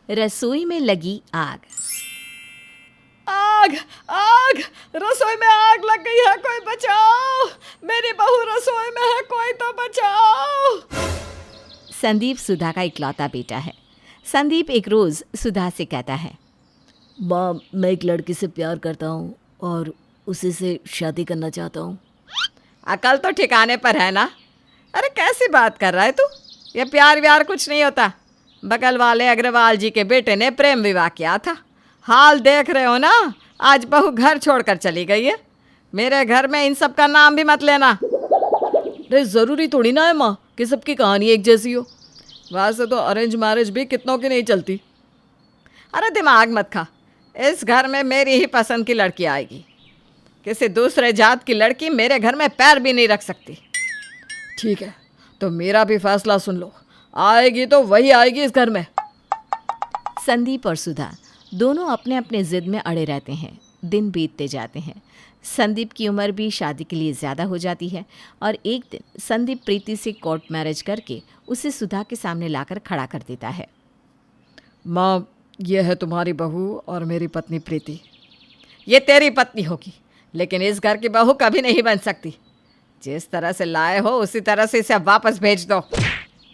रसोई में लगी आग। आग आग, रसोई में आग लग गई है, कोई बचाओ। मेरी बहू रसोई में है, कोई तो बचाओ। संदीप सुधा का इकलौता बेटा है। संदीप एक रोज़ सुधा से कहता है, माँ, मैं एक लड़की से प्यार करता हूँ और उसी से शादी करना चाहता हूँ। अकल तो ठिकाने पर है ना? अरे कैसी बात कर रहा है तू? ये प्यार व्यार कुछ नहीं होता। बगल वाले अग्रवाल जी के बेटे ने प्रेम विवाह किया था। हाल देख रहे हो ना, आज बहू घर छोड़कर चली गई है। मेरे घर में इन सब का नाम भी मत लेना। अरे ज़रूरी थोड़ी ना है माँ कि सबकी कहानी एक जैसी हो। वैसे तो अरेंज मैरिज भी कितनों की नहीं चलती। अरे दिमाग मत खा। इस घर में मेरी ही पसंद की लड़की आएगी। किसी दूसरे जात की लड़की मेरे घर में पैर भी नहीं रख सकती। ठीक है, तो मेरा भी फैसला सुन लो। आएगी तो वही आएगी इस घर में। संदीप और सुधा दोनों अपने अपने जिद में अड़े रहते हैं। दिन बीतते जाते हैं। संदीप की उम्र भी शादी के लिए ज़्यादा हो जाती है और एक दिन संदीप प्रीति से कोर्ट मैरिज करके उसे सुधा के सामने लाकर खड़ा कर देता है। माँ, यह है तुम्हारी बहू और मेरी पत्नी प्रीति। ये तेरी पत्नी होगी, लेकिन इस घर की बहू कभी नहीं बन सकती। जिस तरह से लाए हो उसी तरह से इसे वापस भेज दो।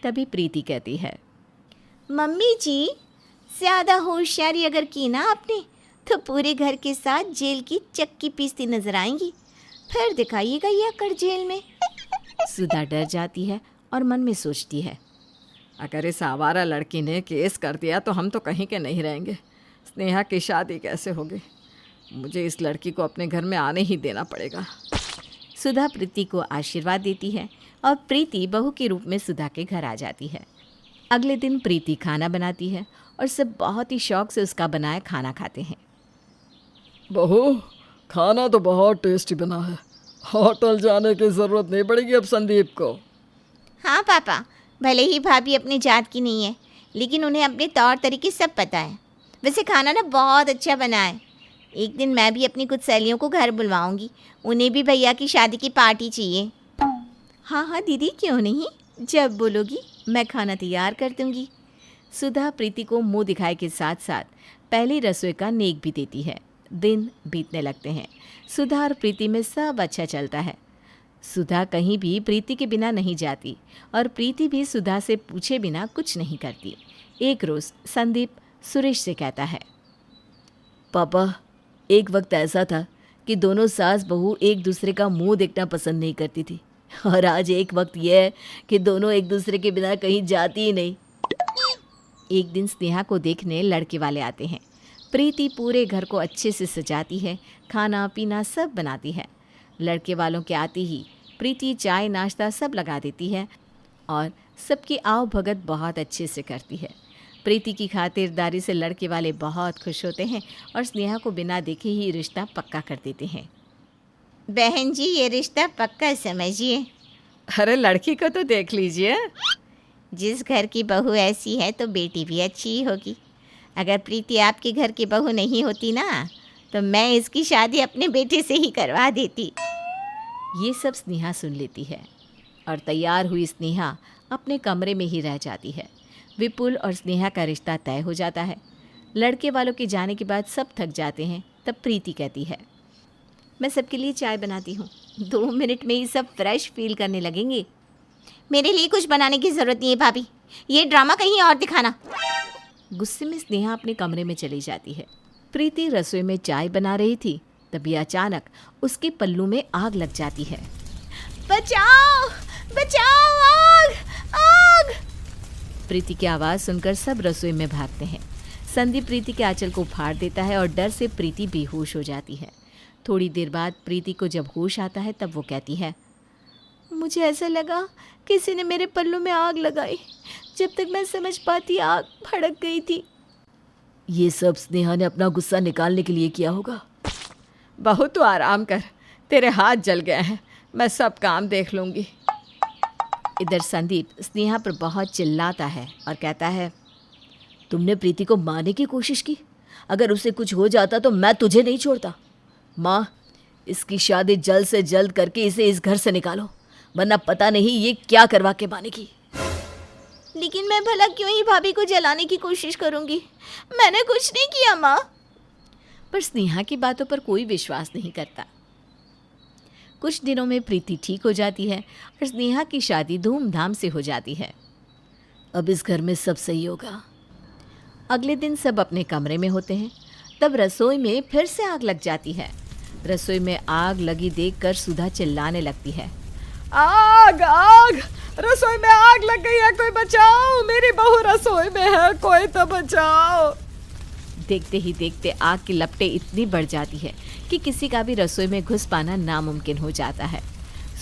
तभी प्रीति कहती है, मम्मी जी, ज़्यादा होशियारी अगर की ना आपने तो पूरे घर के साथ जेल की चक्की पीसती नजर आएंगी। फिर दिखाइएगा ये अकड़ जेल में। सुधा डर जाती है और मन में सोचती है, अगर इस आवारा लड़की ने केस कर दिया तो हम तो कहीं के नहीं रहेंगे। स्नेहा की शादी कैसे होगी? मुझे इस लड़की को अपने घर में आने ही देना पड़ेगा। सुधा प्रीति को आशीर्वाद देती है और प्रीति बहू के रूप में सुधा के घर आ जाती है। अगले दिन प्रीति खाना बनाती है और सब बहुत ही शौक से उसका बनाया खाना खाते हैं। बहू, खाना तो बहुत टेस्टी बना है। होटल जाने की ज़रूरत नहीं पड़ेगी अब संदीप को। हाँ पापा, भले ही भाभी अपनी जात की नहीं है, लेकिन उन्हें अपने तौर तरीके सब पता है। वैसे खाना ना बहुत अच्छा बना है। एक दिन मैं भी अपनी कुछ सहेलियों को घर बुलवाऊंगी, उन्हें भी भैया की शादी की पार्टी चाहिए। हाँ हाँ दीदी, क्यों नहीं, जब बोलोगी मैं खाना तैयार कर दूंगी। सुधा प्रीति को मुंह दिखाए के साथ साथ पहली रसोई का नेक भी देती है। दिन बीतने लगते हैं। सुधा और प्रीति में सब अच्छा चलता है। सुधा कहीं भी प्रीति के बिना नहीं जाती और प्रीति भी सुधा से पूछे बिना कुछ नहीं करती। एक रोज़ संदीप सुरेश से कहता है, पापा, एक वक्त ऐसा था कि दोनों सास बहू एक दूसरे का मुंह देखना पसंद नहीं करती थी, और आज एक वक्त यह है कि दोनों एक दूसरे के बिना कहीं जाती ही नहीं। एक दिन स्नेहा को देखने लड़के वाले आते हैं। प्रीति पूरे घर को अच्छे से सजाती है, खाना पीना सब बनाती है। लड़के वालों के आते ही प्रीति चाय नाश्ता सब लगा देती है और सबकी आव भगत बहुत अच्छे से करती है। प्रीति की खातिरदारी से लड़के वाले बहुत खुश होते हैं और स्नेहा को बिना देखे ही रिश्ता पक्का कर देते हैं। बहन जी, ये रिश्ता पक्का समझिए। अरे लड़की को तो देख लीजिए। जिस घर की बहू ऐसी है तो बेटी भी अच्छी ही होगी। अगर प्रीति आपके घर की बहू नहीं होती ना, तो मैं इसकी शादी अपने बेटे से ही करवा देती। ये सब स्नेहा सुन लेती है और तैयार हुई स्नेहा अपने कमरे में ही रह जाती है। विपुल और स्नेहा का रिश्ता तय हो जाता है। लड़के वालों के जाने के बाद सब थक जाते हैं। तब प्रीति कहती है, मैं सबके लिए चाय बनाती हूँ, 2 मिनट में ही सब फ्रेश फील करने लगेंगे। मेरे लिए कुछ बनाने की ज़रूरत नहीं है भाभी, ये ड्रामा कहीं और दिखाना। गुस्से में स्नेहा अपने कमरे में चली जाती है। प्रीति रसोई में चाय बना रही थी, तभी अचानक उसके पल्लू में आग लग जाती है। बचाओ बचाओ, आग आग। प्रीति की आवाज़ सुनकर सब रसोई में भागते हैं। संदीप प्रीति के आंचल को फाड़ देता है और डर से प्रीति बेहोश हो जाती है। थोड़ी देर बाद प्रीति को जब होश आता है तब वो कहती है, मुझे ऐसा लगा किसी ने मेरे पल्लू में आग लगाई। जब तक मैं समझ पाती आग भड़क गई थी। ये सब स्नेहा ने अपना गुस्सा निकालने के लिए किया होगा। बहू तू आराम कर, तेरे हाथ जल गए हैं, मैं सब काम देख लूँगी। इधर संदीप स्नेहा पर बहुत चिल्लाता है और कहता है, तुमने प्रीति को मारने की कोशिश की। अगर उसे कुछ हो जाता तो मैं तुझे नहीं छोड़ता। माँ, इसकी शादी जल्द से जल्द करके इसे इस घर से निकालो, वरना पता नहीं ये क्या करवा के मानेगी। लेकिन मैं भला क्यों ही भाभी को जलाने की कोशिश करूंगी? मैंने कुछ नहीं किया माँ। पर स्नेहा की बातों पर कोई विश्वास नहीं करता। कुछ दिनों में प्रीति ठीक हो जाती है और स्नेहा की शादी धूमधाम से हो जाती है। अब इस घर में सब सही होगा। अगले दिन सब अपने कमरे में होते हैं। तब रसोई में फिर से आग लग जाती है। रसोई में आग लगी देखकर सुधा चिल्लाने लगती है। आग आग, रसोई में आग लग गई है, कोई बचाओ, मेरी बहू रसोई में है, कोई तो बचाओ। देखते ही देखते आग की लपटें इतनी बढ़ जाती है कि किसी का भी रसोई में घुस पाना नामुमकिन हो जाता है।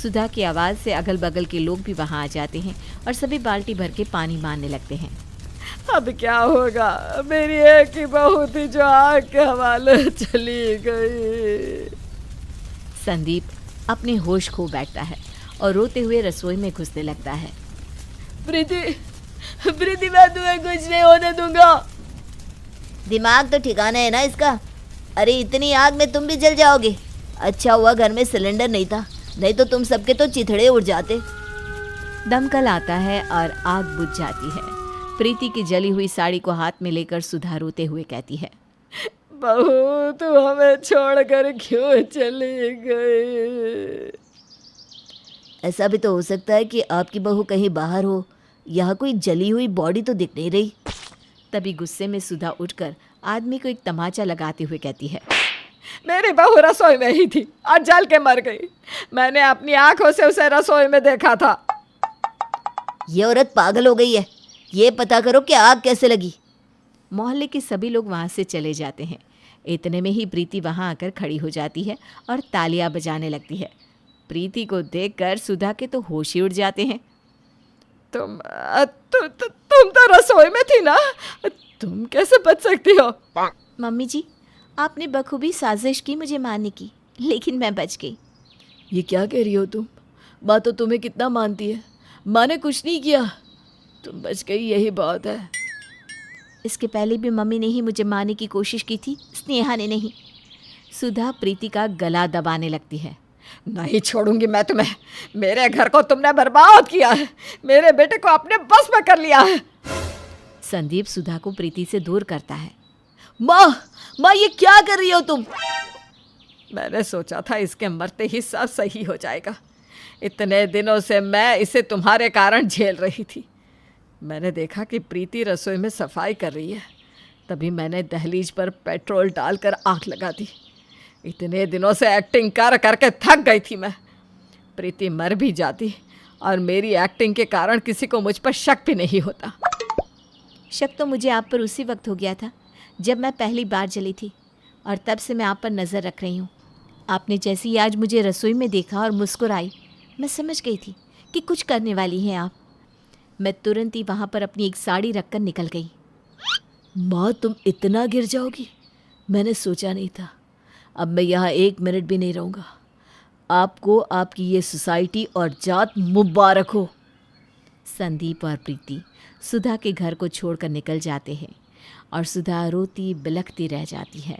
सुधा की आवाज़ से अगल बगल के लोग भी वहाँ आ जाते हैं और सभी बाल्टी भर के पानी मारने लगते हैं। अब क्या होगा, मेरी एक ही बहू थी जो आग के हवाले चली गई। संदीप अपने होश खो बैठता है और रोते हुए रसोई में घुसने लगता है। प्रीति, प्रीति, मैं तुम्हें कुछ नहीं होने दूंगा। दिमाग तो ठिकाना है ना इसका? अरे इतनी आग में तुम भी जल जाओगे। अच्छा हुआ घर में सिलेंडर नहीं था, नहीं तो तुम सबके तो चिथड़े उड़ जाते। दमकल आता है और आग बुझ जाती है। प्रीति की जली हुई साड़ी को हाथ में लेकर सुधा रोते हुए कहती है, बहू तू हमें छोड़कर क्यों चली गई? ऐसा भी तो हो सकता है कि आपकी बहू कहीं बाहर हो। यहाँ कोई जली हुई बॉडी तो दिख नहीं रही। तभी गुस्से में सुधा उठकर आदमी को एक तमाचा लगाते हुए कहती है, मेरी बहू रसोई में ही थी और जल के मर गई। मैंने अपनी आंखों से उसे रसोई में देखा था। ये औरत पागल हो गई है। ये पता करो कि आग कैसे लगी। मोहल्ले के सभी लोग वहाँ से चले जाते हैं। इतने में ही प्रीति वहाँ आकर खड़ी हो जाती है और तालियां बजाने लगती है। प्रीति को देखकर सुधा के तो होश ही उड़ जाते हैं। तुम तो रसोई में थी ना, तुम कैसे बच सकती हो? मम्मी जी, आपने बखूबी साजिश की मुझे मारने की, लेकिन मैं बच गई। ये क्या कह रही हो तुम? माँ तो तुम्हें कितना मानती है। माँ ने कुछ नहीं किया, तुम बच गई, यही बात है। इसके पहले भी मम्मी ने ही मुझे मारने की कोशिश की थी, स्नेहा ने नहीं। सुधा प्रीति का गला दबाने लगती है। नहीं छोड़ूंगी मैं तुम्हें। मेरे घर को तुमने बर्बाद किया है, मेरे बेटे को अपने बस में कर लिया है। संदीप सुधा को प्रीति से दूर करता है। माँ, ये क्या कर रही हो तुम? मैंने सोचा था इसके मरते ही सब सही हो जाएगा। इतने दिनों से मैं इसे तुम्हारे कारण झेल रही थी। मैंने देखा कि प्रीति रसोई में सफाई कर रही है, तभी मैंने दहलीज पर पेट्रोल डालकर आग लगा दी। इतने दिनों से एक्टिंग कर करके थक गई थी मैं। प्रीति मर भी जाती और मेरी एक्टिंग के कारण किसी को मुझ पर शक भी नहीं होता। शक तो मुझे आप पर उसी वक्त हो गया था जब मैं पहली बार जली थी, और तब से मैं आप पर नज़र रख रही हूँ। आपने जैसे ही आज मुझे रसोई में देखा और मुस्कुराई, मैं समझ गई थी कि कुछ करने वाली हैं आप। मैं तुरंत ही वहाँ पर अपनी एक साड़ी रखकर निकल गई। माँ, तुम इतना गिर जाओगी, मैंने सोचा नहीं था। अब मैं यहाँ 1 मिनट भी नहीं रहूँगा। आपको आपकी ये सोसाइटी और जात मुबारक हो। संदीप और प्रीति सुधा के घर को छोड़कर निकल जाते हैं और सुधा रोती बिलखती रह जाती है।